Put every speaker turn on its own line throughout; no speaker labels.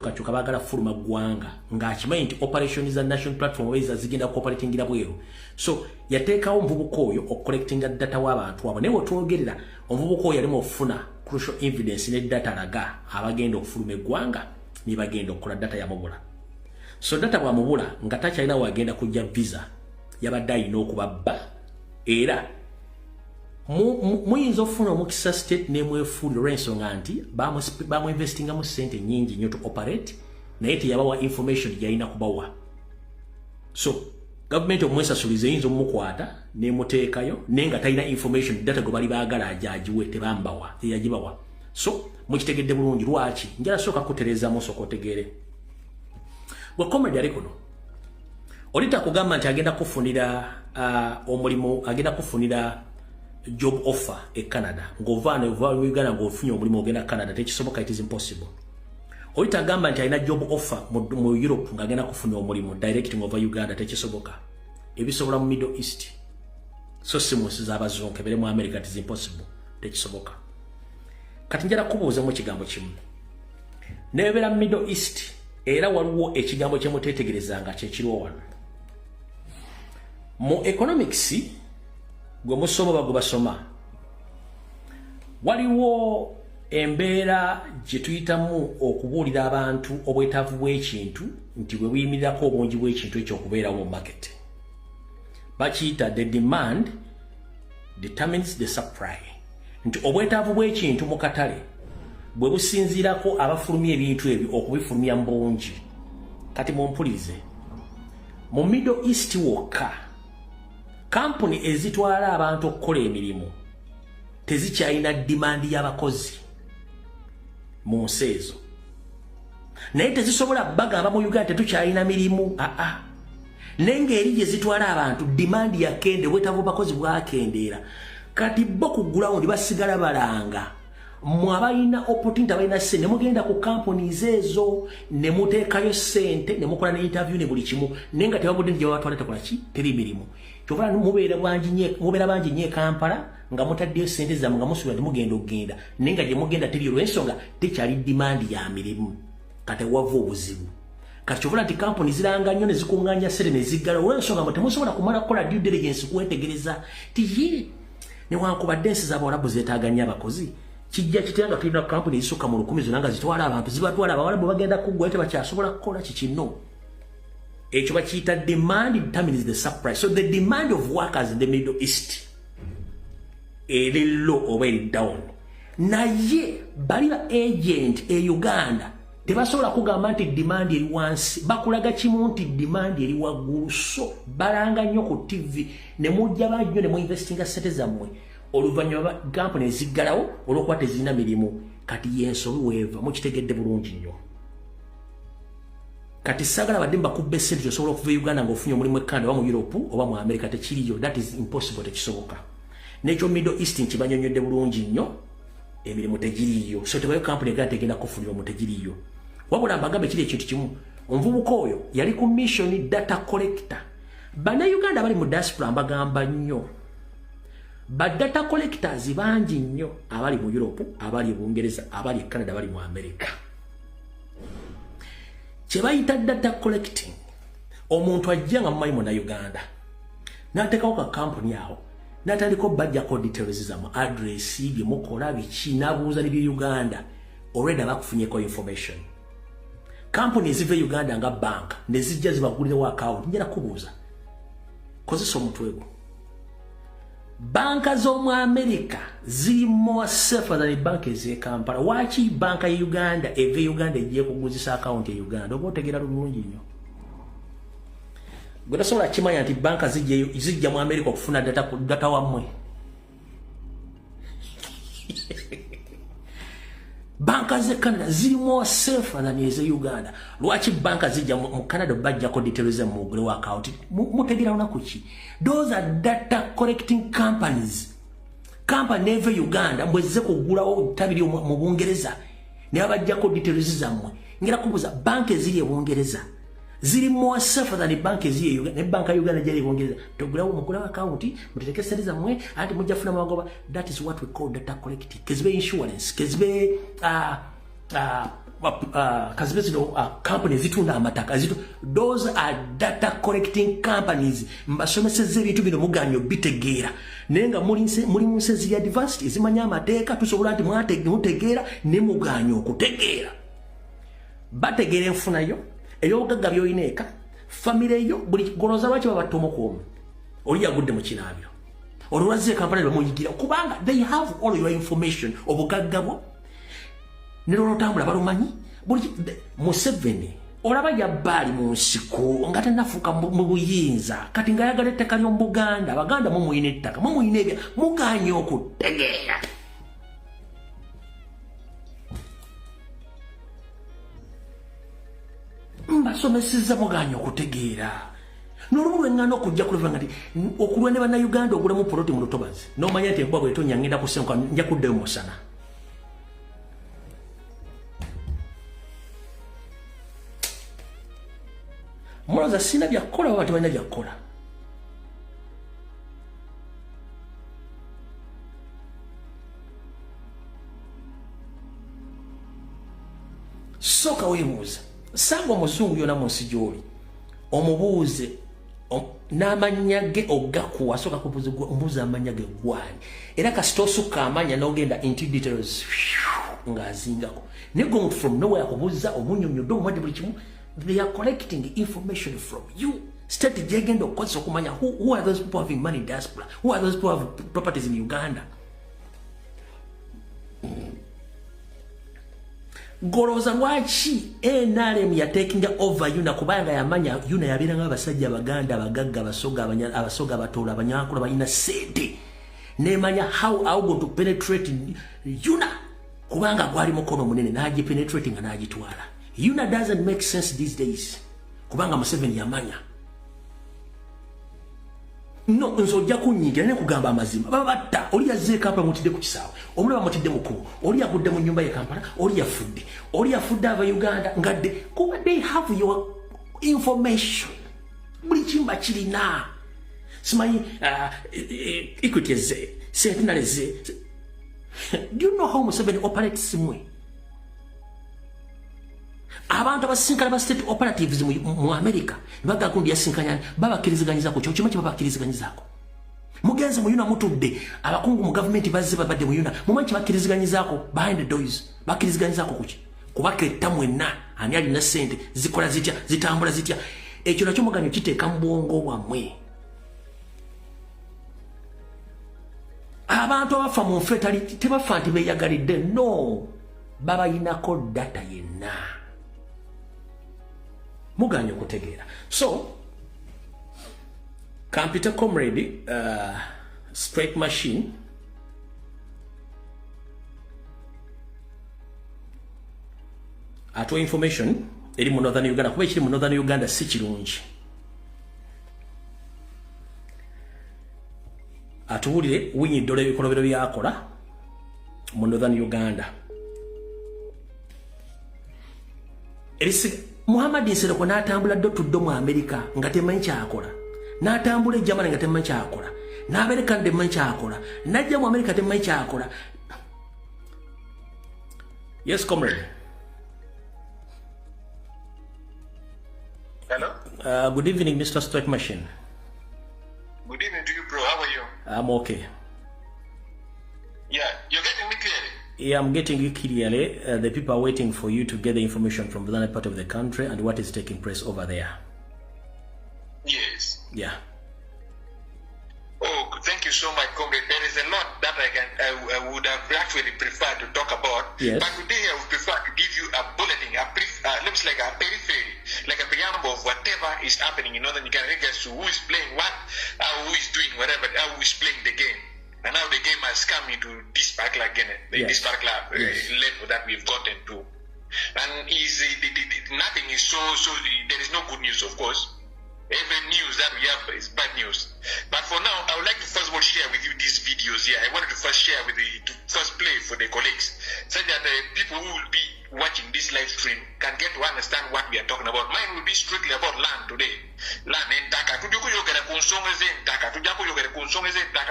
kachuka bagala fuluma gwanga ng'akimanyi nti operations za national platform weza zigenda cooperatingira bweru. So yateekawo omuvubuka oyo okucollectinga data w'abantu abo naye wetwogerera omuvubuka oyo yalimu okufuna crucial evidence ne data alaga abagenda okufuluma eggwanga ne bagenda okukola data yamubula. So data bwamubula nga takyalina wagenda kujja visa yabadde alina okubabba era muyinza okufuna omukisa state nemwefuulira ensonga nti bamuinvestinga mu sente nyingi nnyo to operate naye teyabawa information gyalina kubawa. So government omwesasuliza eyinza omukwata nemuteekayo naye nga talina information data gwe bali baagala ajagiwe tebambawa teyagibawa. So mukitegedde bulungi lwaki njala sooka kutereeza musooka otegeere gwe comrade yali kuno olita kugamba nti agenda kufunira omulimu agenda kufunira job offer e Canada ng'ovaana Uganda ng'ofunye omulimu ogenda Canada tekisoboka, it is impossible. Olita gamba nti alina job offer mu Europe ng'agenda kufuna omulimu directing over Uganda tekisoboka. Ebisobola mu Middle East so simusi z'abazungu ebere mu America, it is impossible tekisoboka. Kati njala kubuuza mu kigambo kimu nebera mu Middle East era waliwo ekigambo kye muteetegerezanga kyekiriwo wano mu economics gwe musoma bagwe basoma waliwo embeera gye tuyitamu okubuulira abantu obwetaavu bw'ekintu nti bwe buyimirirako obungi bw'ekintu ekyo okubeerawo mu market. Bakiyita the demand determines the supply, nti obwetaavu bw'ekintu mu katale bwe businziirako abafulumya ebintu ebyo okubifulumya mu bungi. Kati mumpulirize mu Middle East wokka kampuni ezitwala abantu okukola emirimu tezikyalina demand y'abakozi mu nsi ezo naye tezisobola bagamba mu Uganda tetukyalina mirimu nengeri gye zitwala abantu demand yakende bwetaavu bakozi bwakendeera. Kati bo ku ground basigala balanga mwabalina opportunity abalina sente nemugenda ku companies ezo nemuteekayo sente nemukola ne interview ne buli kimu nenga tebabudde nti batwala tekola ki teri mirimu. Kyovana mubeera bangi nye Kampala nga mutaddeyo sente zammwe nga musubira temugenda okugenda nenga gye mugenda teri olw'ensonga tekyali demand ya mirimu. Kati wava obuzibu. Kati kyovana nti companies ziranga nnyo ne zikunganya sente ne ziggala olw'ensonga mwe temusobola kumala kukola due diligence kwetegereza ti ye newankubadde ensi z'Abawarabu zeetaaga nnyo abakozi kijja kitanga tulina company ezisukka mu 10 zonna nga zitwala abantu zibatwala Abawarabu bagenda kuggwa tebakyasobola kukola kikino. Ekyo bakiyita demand determines the supply. So the demand of workers in the Middle East eri low oba eri down. Naye bali ba agent e Uganda tebasobola kugamba nti demand eri wansi bakulaga kimu nti demand eri waggulu. So balanga nnyo ku TV ne mujja bajjo ne mu investinga sente zammwe oluvannyuma company eziggalawo olw'okuba tezirina mirimu. Kati yensobi weeva mukitegedde bulungi nnyo. Kati sagala badde mbakubbe sente osobola okuva Uganda ng'ofunye omulimu e Canada oba mu Europe oba mu America tekiriyo. That is impossible, tekisoboka. N'ekyo Middle East nkibanyonyodde bulungi nnyo emirimu tegiriyo. So tebayo company egenda kufunira omu tegiriyo. Wabula mbagambe kiri ekintu kimu omuvubuka oyo yali ku mission data collector. Bana Uganda bali mu diaspora mbagamba nnyo ba data collectors bangi nnyo abali mu Europe abali mu Bungereza abali Canada abali mu America. Kyebayita data collecting omuntu ajja nga mumanyi na Uganda n'ateekawo ka company awo n'atandika obajjako details zamu address bye mukola biki n'abuuza ne bye Uganda already bakufunyeko information. Company eziva Uganda nga bank ne zijja zibagulirawo account njala kubuuza kozesa omutwe gwo banka z'omu America ziri more safer than bank ez'e Kampala. Waki banka ya Uganda eve Uganda egiye kuguzisa account ya Uganda oba otegeera bulungi nnyo. Gwe tasobola kimanya nti banka zijja mu America okufuna data wammwe. Banka z'e Canada ziri more safer than ez'e Uganda. Lwaki banka zijja mu Canada bajjako details mu mugule account mutegeera lunaku ki? Those are data collecting companies. Company neve Uganda mbwezze kugulawo tabiri mu Bungereza ne abajjako details zammwe. Ngira kubuza banka eziri e Bungereza ziri more safer than bank eziri e Uganda. Ne banka Uganda jali e Bungereza togulawo mugulawo account mutereke sente zammwe ati mujja funa magoba. That is what we call data collecting. Kezibe insurance, kezibe companies zitunda amataka those are data collecting companies mbasomeseze ebintu bino muganyo bitegeera nenga muri musezi ya diversity zimanya amateeka tusobola nti mutegeera ne muganyo okutegeera bategeera enfuna yo ey'obugagga byoyineeka family yo buli goloza lwaki babatomokomu oli yagudde mu kinaabiro olwaze kampani bamuyigira kubanga they have all your information obugagga bwo nero tambula balumanyi buli Museveni olaba yabbali mu nsiko nga tanafuka mu buyinza kati nga yagala ettaka lyo mu Buganda Abaganda muyina ettaka muyina ebya muganya okutegeera mbasomeseza muganya okutegeera n'olumu lwengana okujja kuleva ngati okulwa ne bannayuganda ogulamu poloti mu lutobazi n'omanya nti enkuba bw'etonya ngenda kusenguka nja kuddayo musana Moloza sina byakola watu balina byakola soka weebuuza sanga omuzungu yona mu nsi gy'oli omubuuze n'amanya ge ogakuwa soka kubuuza amanya ge gwani era kasita osukka amanya n'ogenda into details ng'azingako naye going from nowhere akubuuza omunyonyodde omumadde buli kimu. They are collecting information from you. State jegendo kozi okumanya who are those people having money in diaspora? Who are those people who have properties in Uganda? Goroza lwaki NRM ya taking over yuna kubanga yamanya yuna yabiranga abasajja Abaganda abagagga abasoga abatola abanyakula balina sente nemanya how are going to penetrate yuna kubanga gwali mukono munene naji penetrating nga najitwala. Yuna doesn't make sense these days. Kubanga Museveni yamanya. No, nzojja kunyigira ne kugamba amazima. Babatta, oli yazze Kampala Amwetidde ku kisaawe. Omulaba Amwetidde mukulu. Oli yagudde mu nyumba ye Kampala, oli yafudde. Oli yafudde ava Uganda ngadde. Kuba they have your information. Buli kimba kirina. Simanyi equity ze, centenary ze. Do you know how Museveni operates simwe? Abantu abasinkana ba state operatives mu America baga kundi yasinkanya babakiriziganyiza ku cyo babakiriziganyizaako mugenze muyuna mutudde abakungu mu government bazze babadde muyuna mumanyi bakiriziganyizaako behind the doors bakiriziganyizaako kuki kubaketta mwenna ani ali na sente zikola zitya zitambula zitya ekyo nakyo muganyo kiteeka mu bwongo bwamwe abantu abafa mu nfetali tebafa nti beyagalidde no baba yinako data yenna muganyo kutegeera. So computer comrade straight machine atwa information eri mu Northern Uganda kuba ekiri mu Northern Uganda si kirungi atuwulire winyiddole ebikolobero byakola mu Northern Uganda erisi Muhammad Nsereko n'atambula dotuddo mu America nga temanyi kyakola n'atambula e Germany nga temanyi kyakola n'Amerika temanyi kyakola n'ajja mu America temanyi kyakola. Yes, comrade.
Hello?
Good evening, Mr. Straight Machine.
Good evening to you, bro. How are you?
I'm okay.
Yeah, you're getting me clearly?
Yeah, I'm getting you clearly. The people are waiting for you to get the information from the other part of the country and what is taking place over there.
Yes.
Yeah.
Oh, thank you so much, comrade. There is a lot that I would have actually preferred to talk about.
Yes.
But today I would prefer to give you a bulletin, looks like a periphery, like a preamble of whatever is happening in Northern Uganda, regards to who is playing what, who is doing whatever, who is playing the game. And now the game has come into this particular
Yes.
level that we've gotten to. And nothing is so, there is no good news, of course. Every news that we have is bad news. But for now, I would like to first of all share with you these videos here. I wanted to first share with you, to first play for the colleagues, so that the people who will be watching this live stream can get to understand what we are talking about. Mine will be strictly about land today. Land in Taka.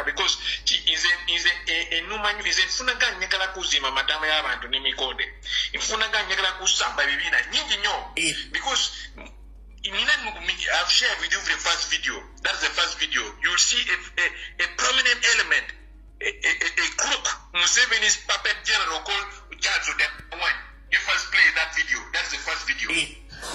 Because she is a Numan is a Funagan Nikala Kuzima, Madame Yavan to Nimikode. In Funagan Nikala Kusamba Vivina, because I've shared with you the first video. That's the first video. You'll see a prominent element, a crook, Museveni's puppet general called Judge One. You first play that video. That's the first video.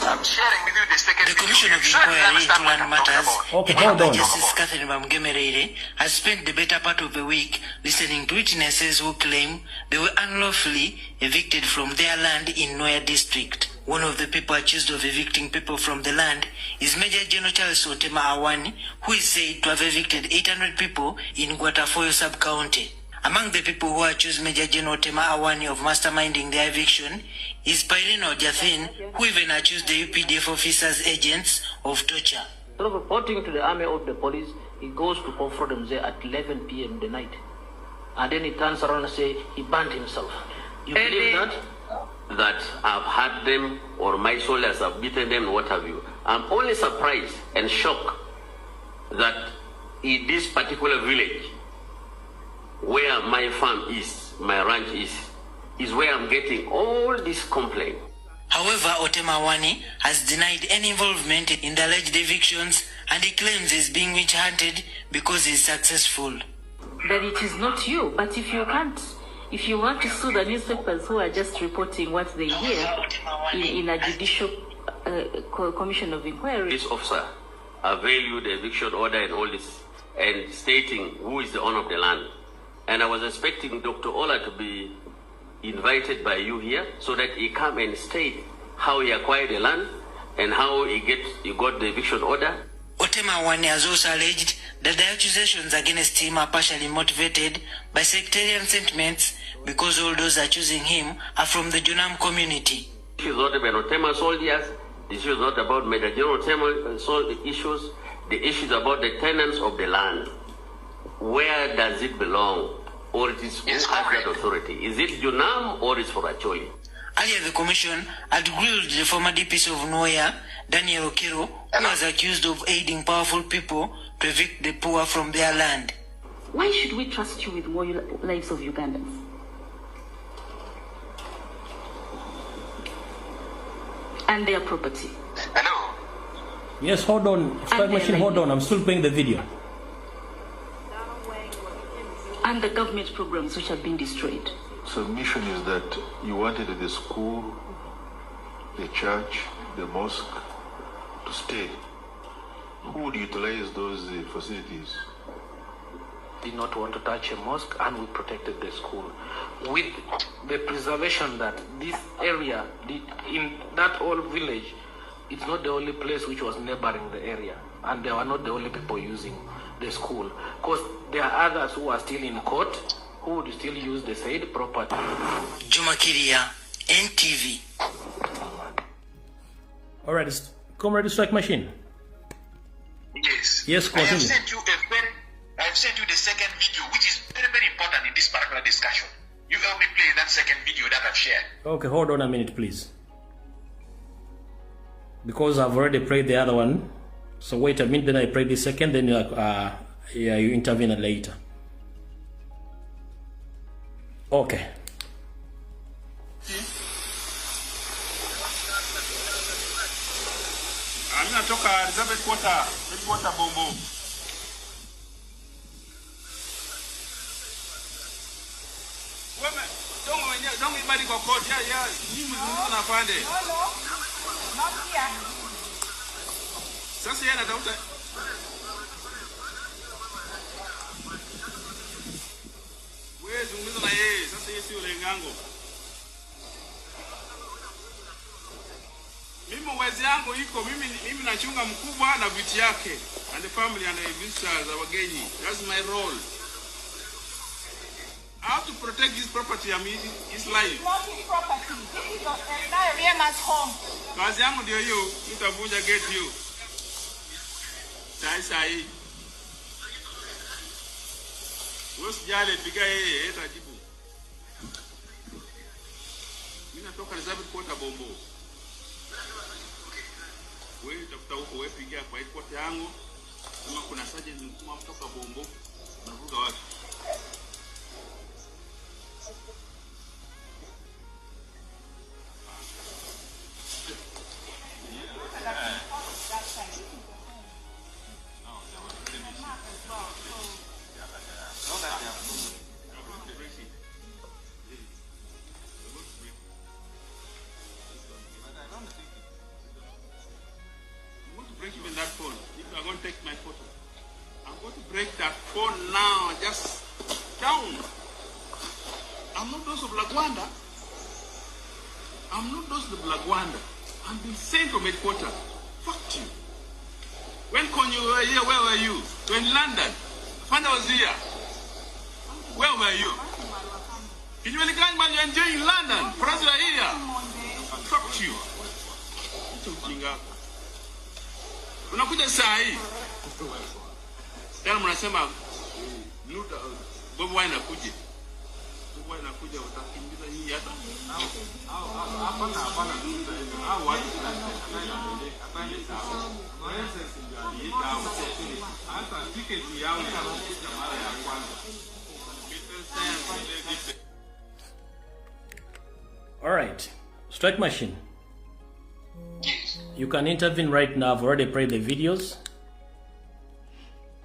I'm sharing with you the second video.
The Commission of Inquiry into Land Matters,
hold on.
Justice Catherine Bamgemerere, has spent the better part of the week listening to witnesses who claim they were unlawfully evicted from their land in Noya district. One of the people accused of evicting people from the land is Major General Charles Otema Awani, who is said to have evicted 800 people in Gweyatuma sub-county. Among the people who accused Major General Otema Awani of masterminding their eviction is Pyrino Jathin, who even accused the UPDF officers' agents of torture.
Instead of reporting to the army or the police, he goes to confront them there at 11 p.m. the night. And then he turns around and says he burned himself. You believe that?
That I've had them or my soldiers have beaten them, what have you. I'm only surprised and shocked that in this particular village, where my farm is, my ranch is where I'm getting all this complaint.
However, Otema Awani has denied any involvement in the alleged evictions, and he claims he's being witch-hunted because he's successful.
That it is not you, but if you want to sue the newspapers who are just reporting what they hear in a judicial commission of inquiry.
This officer availed the eviction order and all this, and stating who is the owner of the land. And I was expecting Dr. Ola to be invited by you here so that he come and state how he acquired the land and how he got the eviction order.
Otema Awani has also alleged that the accusations against him are partially motivated by sectarian sentiments because all those accusing him are from the Junam community.
This is not about Otema soldiers. This is not about Major General Otema issues. The issue is about the tenants of the land. Where does it belong? Or it is who has that authority? Is it Junam or is for Acholi?
Earlier, the commission had grilled the former DPS of Noya, Daniel Okero, who was accused of aiding powerful people to evict the poor from their land.
Why should we trust you with more lives of Ugandans? And their property.
Hello?
Yes, hold on. Strike machine, hold on. I'm still playing the video.
And the government programs which have been destroyed.
Submission is that you wanted the school, the church, the mosque to stay. Who would utilize those facilities?
Did not want to touch a mosque, and we protected the school with the preservation that this area, in that old village, it's not the only place which was neighboring the area, and they were not the only people using the school, because there are others who are still in court who would still use the said property.
Juma Kiria, NTV.
All right, Comrade Strike Machine.
Yes.
Yes, continue.
I have sent you the second video, which is very, very important in this particular discussion. You help me play that second video that I've shared.
Okay, hold on a minute, please. Because I've already played the other one. So wait a minute, then I play the second, then you intervene later. Okay.
I'm not talking Elizabeth Water Bombo. Don't anybody go court. Yeah. You must not find it.
No, not here.
Sasa yana dauta. Wewe zungumza na yeye, sasa yeye sio lengango. Mimi mwezi yangu iko mimi nachunga mkubwa na viti yake and the family and the visitors wageni. That's my role. I have to protect his property, I mean his life.
Not his property. This is your man's home.
Kazi yangu ndio hiyo, nitavunja gate hiyo. Sai. Usijali piga yeye atajibu. Mimi natoka Elizabeth Water Bombo. Wewe tafuta huko, wewe pigia kwa headquarter yangu. Kama kuna sergeant mkuu kutoka Bombo, unavuga watu. Even that phone. If you are going to take my photo, I'm going to break that phone now. Just down. I'm not those of Lagwanda. I'm not those of Lagwanda. I'm being sent from headquarters. Fuck you. When you were here, where were you? You were in London. Fanda was here. Where were you? You were enjoying London. France were here. Fuck you. Unakuja saa hii. Tena mnasema Bobi anakuja. Bobi anakuja utakimbiza hii hata. Hapana. Hao watu hata tiketi yao ya mara ya kwanza.
All right. Strike machine.
Yes.
You can intervene right now. I've already played the videos.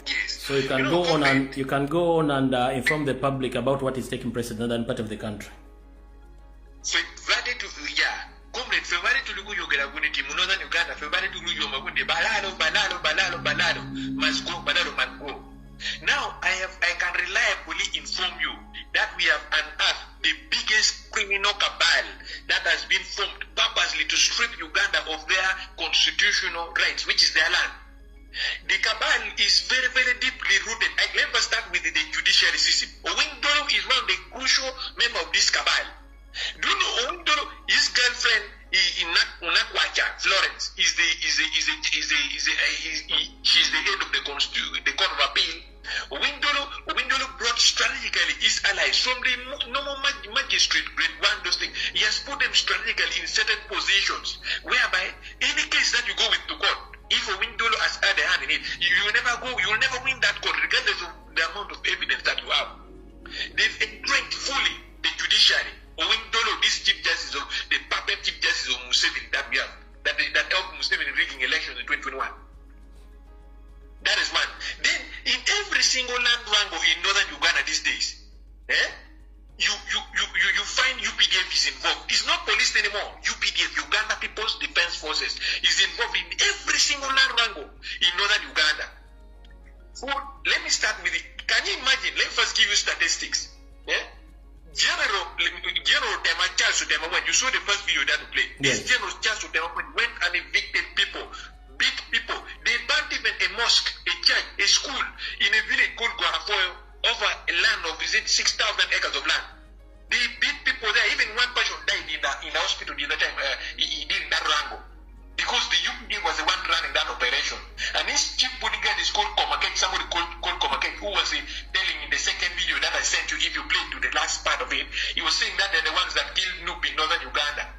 Yes.
So you can go on and inform the public about what is taking place in the northern part of the country.
February to comrade February to Luguyogera Guniti, Northern Uganda, February to Luguyoma, Balado, must go. Now I can reliably inform you that we have unearthed the biggest criminal cabal that has been formed purposely to strip Uganda of their constitutional rights, which is their land. The cabal is very, very deeply rooted. Let us start with the judiciary system. Owindolo is one of the crucial members of this cabal. Do you know Owindolo, his girlfriend in Unakwacha, Florence, she's the head of the Court of Appeal. Owindolo brought strategically his allies from the normal magistrate grade 1, those things. He has put them strategically in certain positions, whereby any case that you go with to court, if Owindolo has had a hand in it, you will never win that court, regardless of the amount of evidence that you have. They've entrenched fully the judiciary. Owindolo, this chief justice of the puppet chief justice of Museveni that we have, that helped Museveni rigging elections in 2021. That is one. Then in every single land wrangle in northern Uganda these days, you find UPDF is involved. It's not police anymore. UPDF, Uganda People's Defense Forces, is involved in every single land wrangle in northern Uganda. So let me start with it. Can you imagine? Let me first give you statistics. General Tema Charles Utema, when you saw the first video that we played, this General Charles Utema went and evicted people, beat people. They burned even a mosque, a church, a school in a village called Gweyatuma over a land of 6,000 acres of land. They beat people there. Even one person died in the hospital the other time. He did that wrangle because the UPD was the one running that operation. And his chief bodyguard is called Komakek, somebody called Komakek, who was telling in the second video that I sent you, if you played to the last part of it, he was saying that they're the ones that killed Noob in northern Uganda.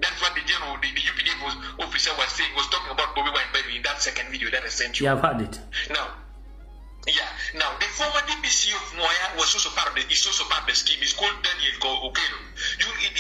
That's what the general, the UPD officer was saying, was talking about Bobi in that second video that I sent you.
Yeah, I've heard it.
Now the former DPC of Moya was also part of the scheme. He's called Daniel Okelo.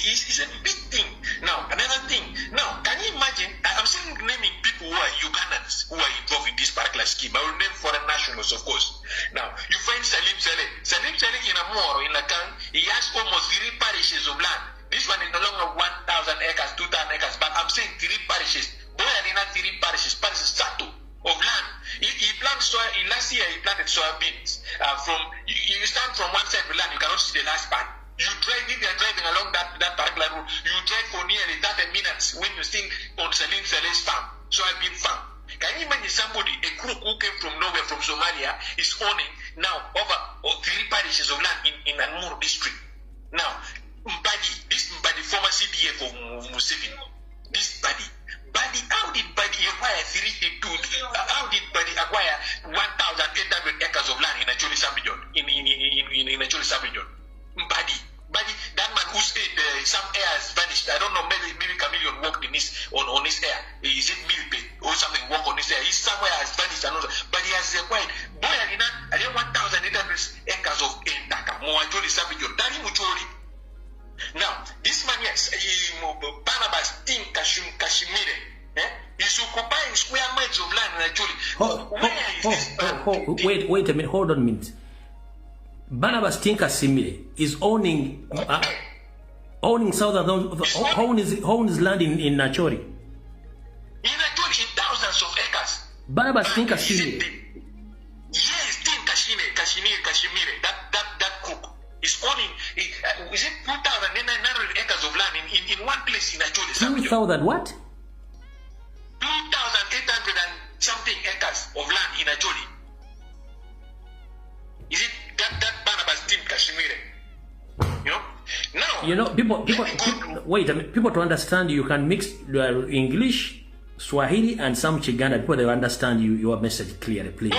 It's a big thing. Now, another thing. Now, can you imagine? I'm still naming people who are Ugandans who are involved in this particular scheme. I will name foreign nationals, of course. Now, you find Salim Saleh. Salim Saleh in Amoro, in Lakan, he has almost 3 parishes of land. This one is no longer 1,000 acres, 2,000 acres, but I'm saying 3 parishes. Boyalina 3 parishes Sato of land. He planted soil. In last year, he planted soybeans. You stand from one side of the land, you cannot see the last part. You drive, if you are driving along that particular route, you drive for nearly 30 minutes when you think on Salim Saleh's farm, soybean farm. Can you imagine somebody, a group who came from nowhere, from Somalia, is owning now over 3 parishes of land in Amur district? Now, Mbadi, former CDF of Museveni, this Mbadi, how did Mbadi acquire 1,800 acres of land in a Choli sub-region? In a Choli sub-region, Mbadi, that man who said some air has vanished. I don't know, maybe Chameleon worked in on his air. Is it Milpe is occupying square miles of land actually.
Wait a minute, hold on a minute. Barnabas Tinka Simile is owning southern owns land in Nachori.
In Nachori, in thousands of acres.
Barnabas Tinka Simile.
Yes, Kashmir, that cook is owning, is it 2,900 acres of land in one place in Acholi?
2,000 what?
2,800 and something acres of land in Acholi. Is it that Barnabas Team Kashmir? You know? Now,
you know, people wait a minute, people to understand you can mix English, Swahili, and some Chiganda. People they understand your message clearly, please.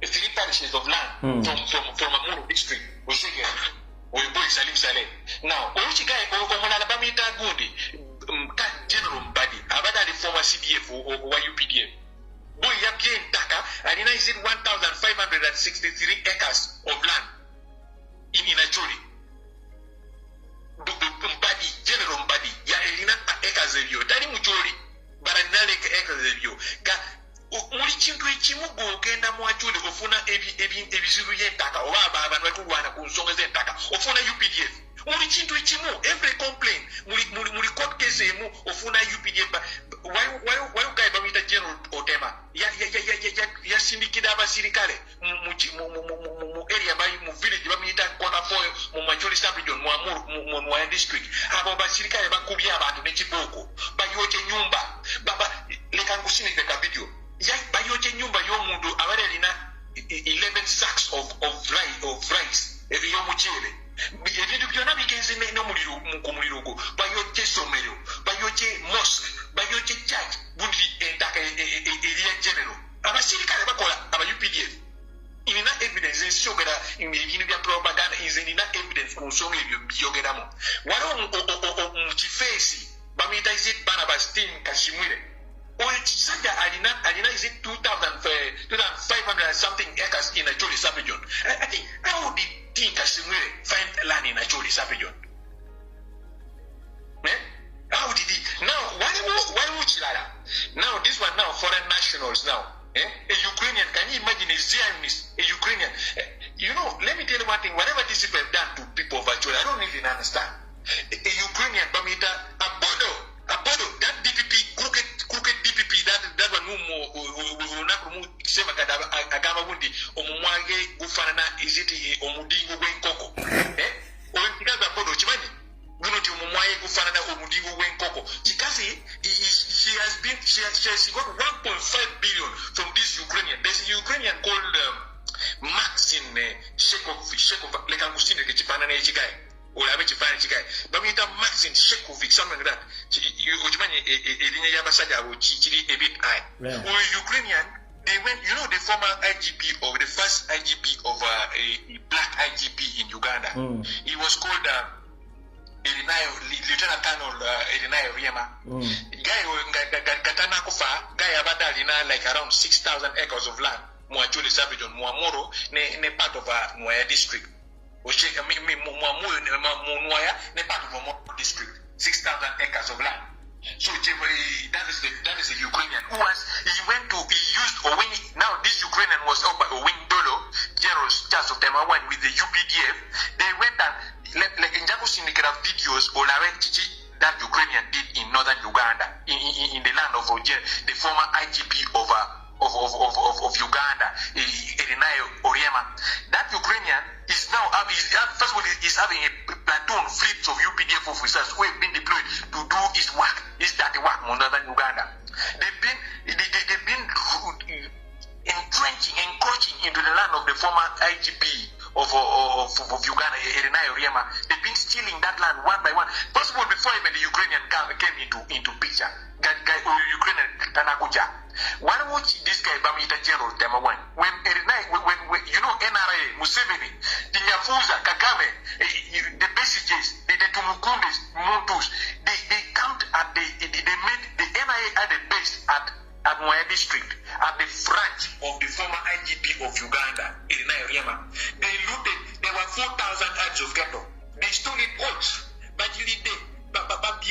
three parishes of land from Amuru district. Now, General Mbadi, the former CDF or UPDF. Boy, Arena is 1,563 acres of land in Acholi. Mbadi, General Mbadi, Yarina acres of you, Tani Muchori, Baranale acres of you. Muri chintu ekimugo ogenda mu Acholi ofuna ebizibu y'ettaka oba abantu batulwana ku nsonga z'ettaka ofuna UPDF. Muri chintu ekimu every complaint muri court case emu ofuna UPDF. Why guy bamita General Otema yasindikira abasirikale mu area bayi mu village bamita kona foyo mu Acholi sub-region mu Amuru mu district abo basirikale bakubya abantu n'ekiboko bayoche nyumba baba leka ngusinike ka video bayoche nyumba y'omuntu abali alina 11 sacks of rice y'omuchele ebintu byonna bigenze n'omuliro ku muliro gwo bayoche somero bayoche mosque bayoche church bundi entaka eriya general abasirikale bakola aba UPDF inina evidence ensogera ibintu bya propaganda inina evidence ku nsonga ebyo byogeramu waliwo mu kifeesi bamuyita izit Barnabas Team Kashimwire Alina is it 2,500 and something acres in Acholi sub-region. I think how did Team Kashimwire find land in Acholi sub-region? How did he? Now, why would Chilala? Now, this one now, foreign nationals now. A Ukrainian, can you imagine a Zionist, a Ukrainian? You know, let me tell you one thing, whatever these people have done to people of Acholi, I don't even understand. A Ukrainian, Bamita, Abodo, that DPP, crooked DPP, that one who sema agama bundi omumwage gufanana iziti omudingo gwenkoko owenkigaza Abodo chimanyi guno ti omumwage gufanana omudingo gwenkoko chikazi she has got 1.5 billion from this Ukrainian. There's a Ukrainian called Maxim Shekov like Angustine Chipana Chigai. Ulabe Chipana Chigai. But we have Maxim Shekovic, something like that. A bit high. Or Ukrainian, they went, you know, the former IGP or the first IGP of a black IGP in Uganda. He was called Lieutenant Colonel Elinayo Riema. Guy Guy Abadalina like around 6,000 acres of land. Muachuli sub-region, Muamoro, ne part of Nwaya district. Muamoro, ne part of Muamoro district. 6,000 acres of land. So that is a Ukrainian who used Owing. Now this Ukrainian was up by Owing Dolo, General Charles of Temawan with the UPDF. They went and like in Jakusinikera videos or that Ukrainian did in northern Uganda, in the land of the former IGP of Uganda, Elinayo Oriema. That Ukrainian is now first of all is having a platoon fleet of UPDF officers who have been deployed to do his work, his dirty work in northern Uganda. They've been encroaching into the land of the former IGP of Uganda, Elinayo Oriema. They've been stealing that land one by one. First of all, before even the Ukrainian came into picture, Ukrainian Tanakuja. When watch this guy Bamita General Temawan, when you know NRA, Museveni, the Nyafuza, Kagame, the Besiges, the Tumukundes, Montus, they count at they made the NIA at the base at Amwetidde district, at the branch of the former IGP of Uganda, Irinai Oriema. They looted, there were 4,000 acres of cattle. They stole it all.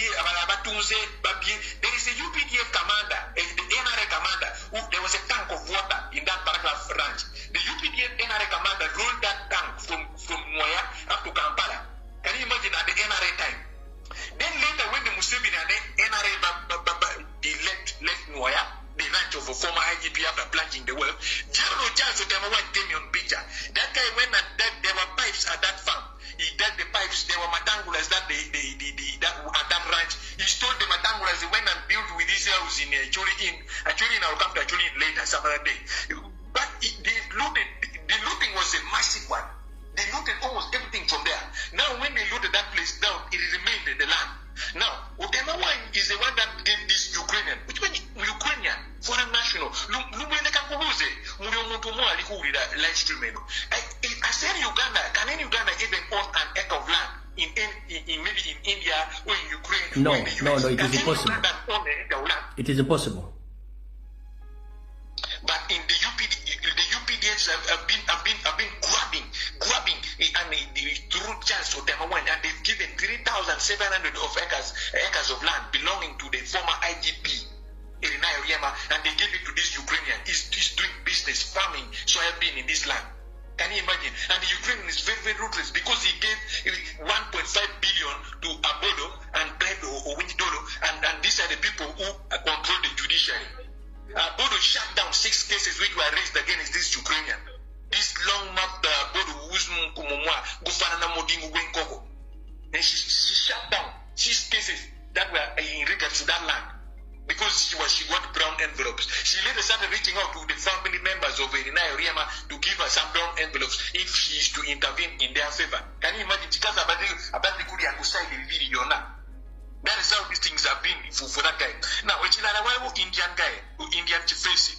There is a UPDF commander, the NRA commander, there was a tank of water in that particular branch. The UPDF NRA commander rolled that tank from Moya up to Kampala. Can you imagine at the NRA time? Then later when the Museveni and the NRA left Moya, the ranch of a former IGP after plunging the well, General Charles Otemawa came on picture. That guy went and there were pipes at that farm. He dug the pipes, there were matangulas that at that ranch. He stole the matangulas, he went and built with his house in actually I'll come to later some other day. But the looting was a massive one. They looted almost everything from there. Now when they looted that place down, it remained in the land. Now, Otemawa is the one that gave this Ukrainian, which one Ukrainian, foreign national, live streaming. I said Uganda, can any Uganda even own an acre of land in maybe in India or in Ukraine?
No,
or in the US?
it is impossible. It is impossible.
But in the UPDFs have been grabbing and through chance of them and they've given 3,700 acres of land belonging to the former IGP Irinai Oriema, and they gave it to this Ukrainian. He's doing business, farming, soybean in this land. Can you imagine? And the Ukrainian is very, very ruthless because he gave 1.5 billion to Abodo and Bedo or Windolo, and these are the people who control the judiciary. Abodo shut down 6 cases which were raised against this Ukrainian. This long map, Abodo Uzmu Kumumwa, Gufanana Modingu Wenkoko. And she shut down 6 cases that were in regards to that land. Because she got brown envelopes. She later started reaching out to the family members of Irinai Oriema to give her some brown envelopes if she is to intervene in their favor. Can you imagine? That is how these things have been for that guy. Now, Indian guy, Indian Chifesi.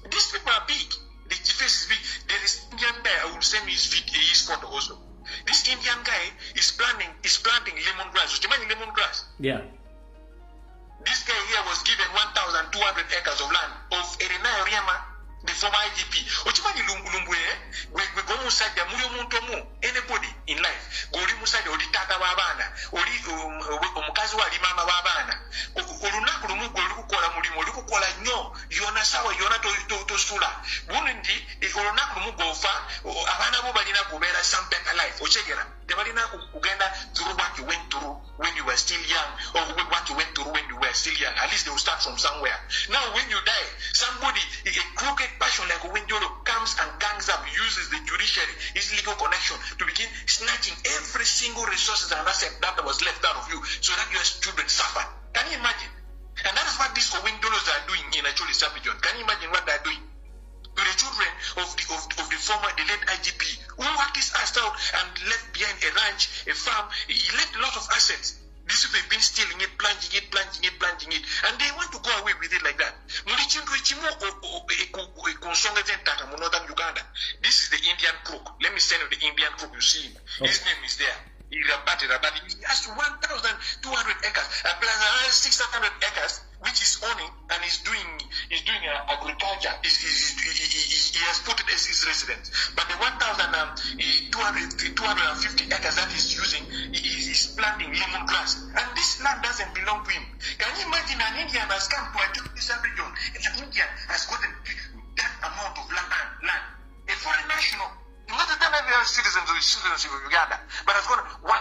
These people are big. The Chifesi is big. There is Indian guy, I will send his photo also. This Indian guy is planting lemongrass. Do you mind lemongrass?
Yeah.
This guy here was given 1,200 acres of land of Irinai Oriema, the former IGP. Anybody in life, Gori Musadi or the Tata Wabana, or Omukazu Mama Wabana, Olunakumu, Golukola Mudimola, no, Yona Sawa, Yona to Sula, Burundi, if Olunakumu go far, or Avana Bobadina Gobera, some better life, or Chegera, the Marina Uganda through what you went through when you were still young, or what you went through when you were still young. At least they will start from somewhere. Now, when you die, somebody, a crooked passion like Wendolo comes and gangs up, uses the judiciary, his legal connection to begin snatching every single resources and asset that was left out of you so that your children suffer. Can you imagine? And that is what these Owendolos are doing in actually Sapijon. Can you imagine what they are doing? To the children of the former, the late IGP, who worked his ass out and left behind a ranch, a farm. He left a lot of assets. These people have been stealing it, plunging it, and they want to go away with it like that. This is the Indian crook. Let me send you the Indian crook. You see him. Okay. His name is there. He has 1,200 acres, plus 600 acres, which is owning and is doing agriculture. He has put it as his residence. But the 250 acres that he's using, he's planting lemongrass. And this land doesn't belong to him. Can you imagine an Indian has come to a this region, and an Indian has gotten that amount of land? A foreign national. Not the time they are citizens of Uganda, but has got 1,300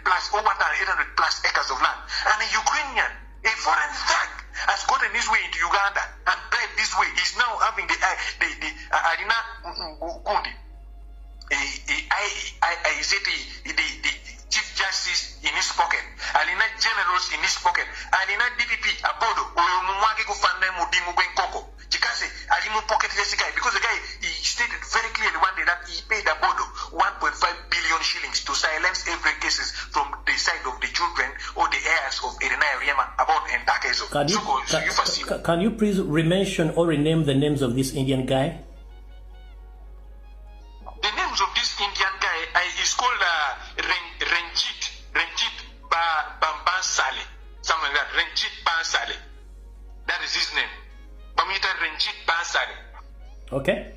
plus or 1,800 plus acres of land. And a Ukrainian, a foreign thug, has gotten his way into Uganda and died this way. He's now having the Arina Gundi, the Chief Justice in his pocket, Alina Generals in his pocket, Alina DPP, Abodo, Oyomumwage Gufanda Mudimu Benkoko. Chikase, Alimu pocket this guy because the guy he stated very clearly one day that he paid Abodo 1.5 billion shillings to silence every cases from the side of the children or the heirs of Irinai Oriema about Entakezo.
Can you please mention or rename the names of this Indian guy?
The names of this Indian guy is called Ranjit Bansale, something like that. Ranjit Bansale. That is his name. Bamita Ranjit Bansale.
Okay.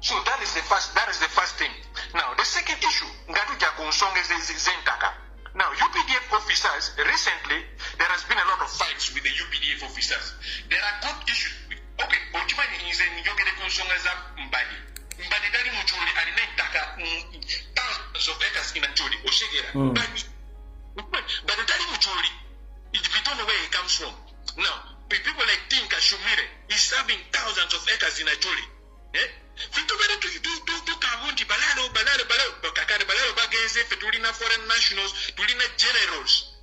So that is the first thing. Now the second issue, Ngatuja Konsong is Zentaka. Now UPDF officers, recently there has been a lot of fights with the UPDF officers. There are good issues. Okay, Ochimani is in Yogede Konsong as a Mbadi. Mbadi Dani Mucholi and Nentaka thousands of acres in Acholi, Oshegera. But the Dani Mucholi, we don't know where it comes from. Now, people like Tinka Shumire is serving thousands of acres in Acholi. Tulina foreign nationals, tulina generals.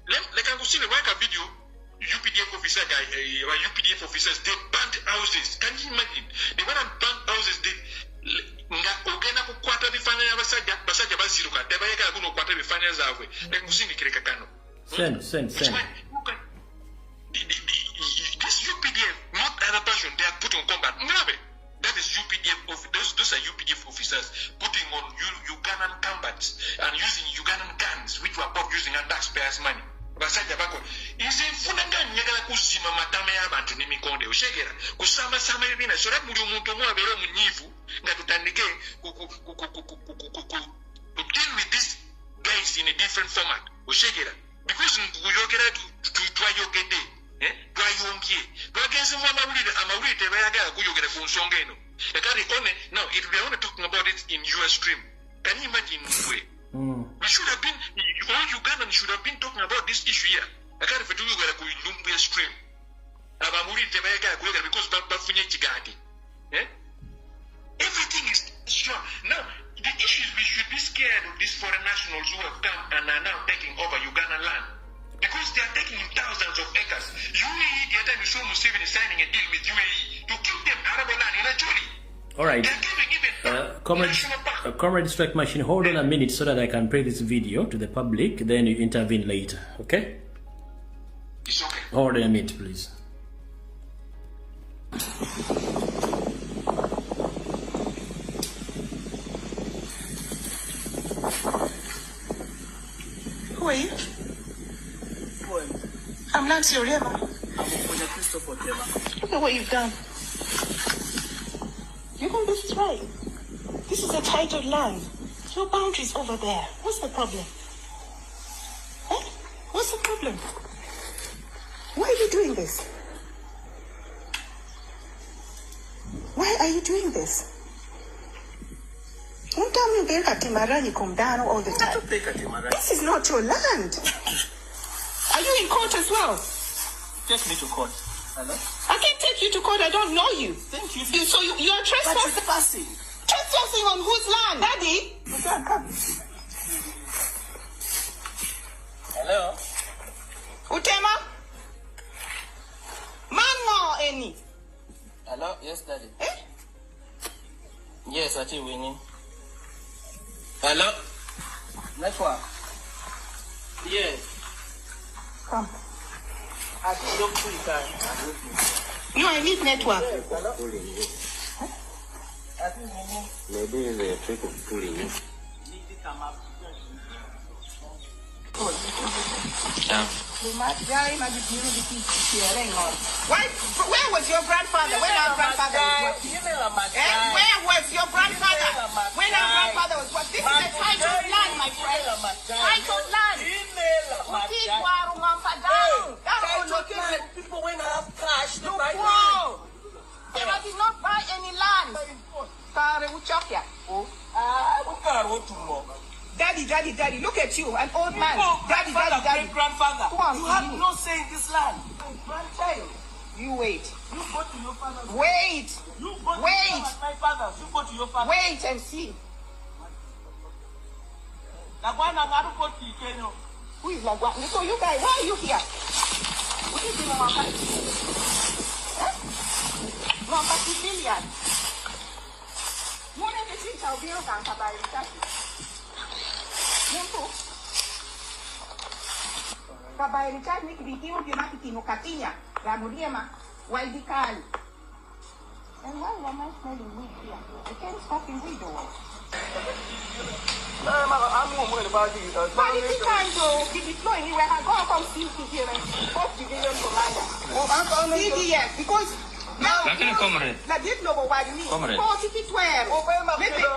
Like I was seeing a video, UPDF officer guy, UPDF officers, they burnt houses. Can you imagine? They went and burnt houses. They ogena kukwata bifanya basajja baziruka tebayagala kuno kwata bifanya zaabwe nekusindikireka kano.
Send.
This UPDF, not other person, they are put on combat. That is UPDF. Those are UPDF officers putting on Ugandan combats and using Ugandan guns, which were bought using our taxpayers' money. Basajja bako ize mfunanga nyagala kusima matama y'abantu n'emikonde oshegera kusama ebina so that muli omuntu omu abeera omunyiivu nga tutandike to deal with these guys in a different format oshegera because nkuyogera twayogedde twayombye twagenze mu amawulire tebayagala kuyogera ku nsonga eno ekati one now it we are only talking about it in US stream. Can you imagine we should have been all Ugandans should have been talking about this issue here. I can't do you stream. Because everything is sure. Now the issue is we should be scared of these foreign nationals who have come and are now taking over Ugandan land. Because they are taking thousands of acres. UAE, the other time you saw Museveni signing a deal with UAE to keep them Arab land in Acholi.
All right. Comrade Strike Machine, hold on a minute so that I can play this video to the public, then you intervene later, okay?
It's okay.
Hold on a minute, please.
Who are you? I'm Nancy Oriema. Look at what you've done. You can this right. This is a titled land. Your boundary's over there. What's the problem? Eh? What's the problem? Why are you doing this? Why are you doing this? Don't tell me Gweyatuma come down all the time. This is not your land. Are you in court as well?
Take me to court. Hello?
I can't take you to court. I don't know you.
Thank you.
So you're trespassing. Trespassing on whose land? Daddy?
Hello?
Utema? Mango any?
Hello? Yes, Daddy.
Eh?
Yes, I think winning. Hello? Network. Yes.
Come.
I think don't pull it.
No, I need network.
Hello?
Maybe they try to pull in.
Where was your grandfather? When our grandfather was working? Where was your grandfather? When our grandfather was working? This is a titled land, my friend. Titled land.
People when I have cash, they buy land.
I did not buy any land. Daddy, look at you, an old man. Daddy.
Grandfather. You have no say in this land.
Grandchild. You wait.
You go to your father.
Wait.
You go to
Wait.
my father. You go to your father.
Wait and see. Who is Lagwa? So you guys, why are you here? What is doing on my no, but civilian. More than the things I'll be on by
Kabairi chat ni kibitimu kinakitino katinya. Ramuriema. Waidikali. And why am I smelling weed here? I can't fucking weed or what? But if you can't go, be deploying anywhere, I go and come see you here and post division commander. CDS, because now, like this no what you mean.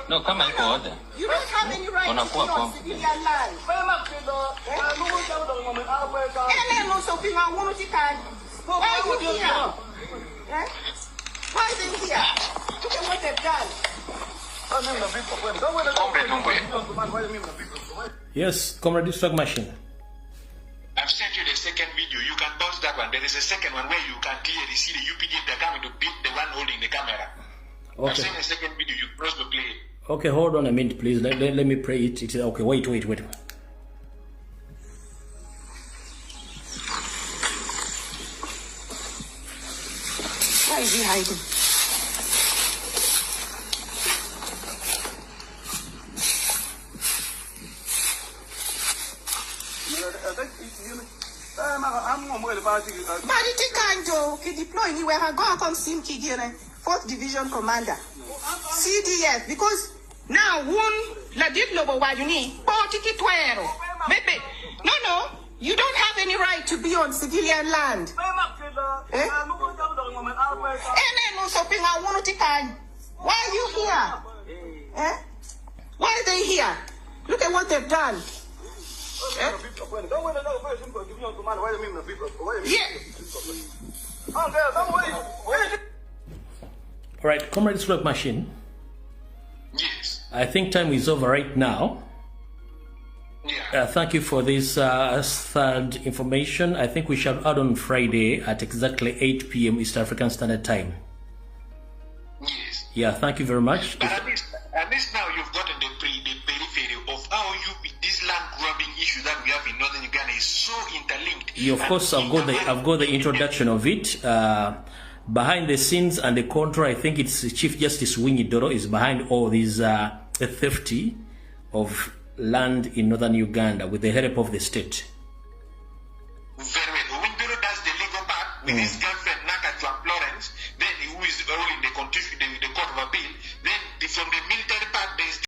No, come and go there.
You don't have any right to be on civilian land. Why are you here? Why are they here? Look at what they've done.
Yes, Comrade Distract Machine.
I've sent you the second video. You can pause that one. There is a second one where you can clearly see the UPD they're coming to beat the one holding the camera.
Okay.
I've sent the second video. You cross the play.
Okay, hold on a minute, please. Let me pray it. Okay, wait.
Why is he hiding? Deploy anywhere. I go and come see him, 4th Division Commander. CDS, because now one la diplobo what you need. No, you don't have any right to be on civilian land. Why are you here? Why are they here? Look at what they've done.
All right, Comrade Distract Machine.
Yes.
I think time is over right now.
Yeah.
Thank you for this third information. I think we shall add on Friday at exactly 8 p.m. East African Standard Time.
Yes.
Yeah, thank you very much.
But at least now you've gotten the periphery of how this land grabbing issue that we have in northern Uganda is so interlinked.
Yeah, of course, I've got the introduction of it. Behind the scenes and the control, I think it's Chief Justice Winnie Doro is behind all these theft of land in northern Uganda with the help of the state.
Very well. Winnie Doro does the legal part with his girlfriend Nakatwa Florence, then who is ruling the court of appeal. Then from the military part, there is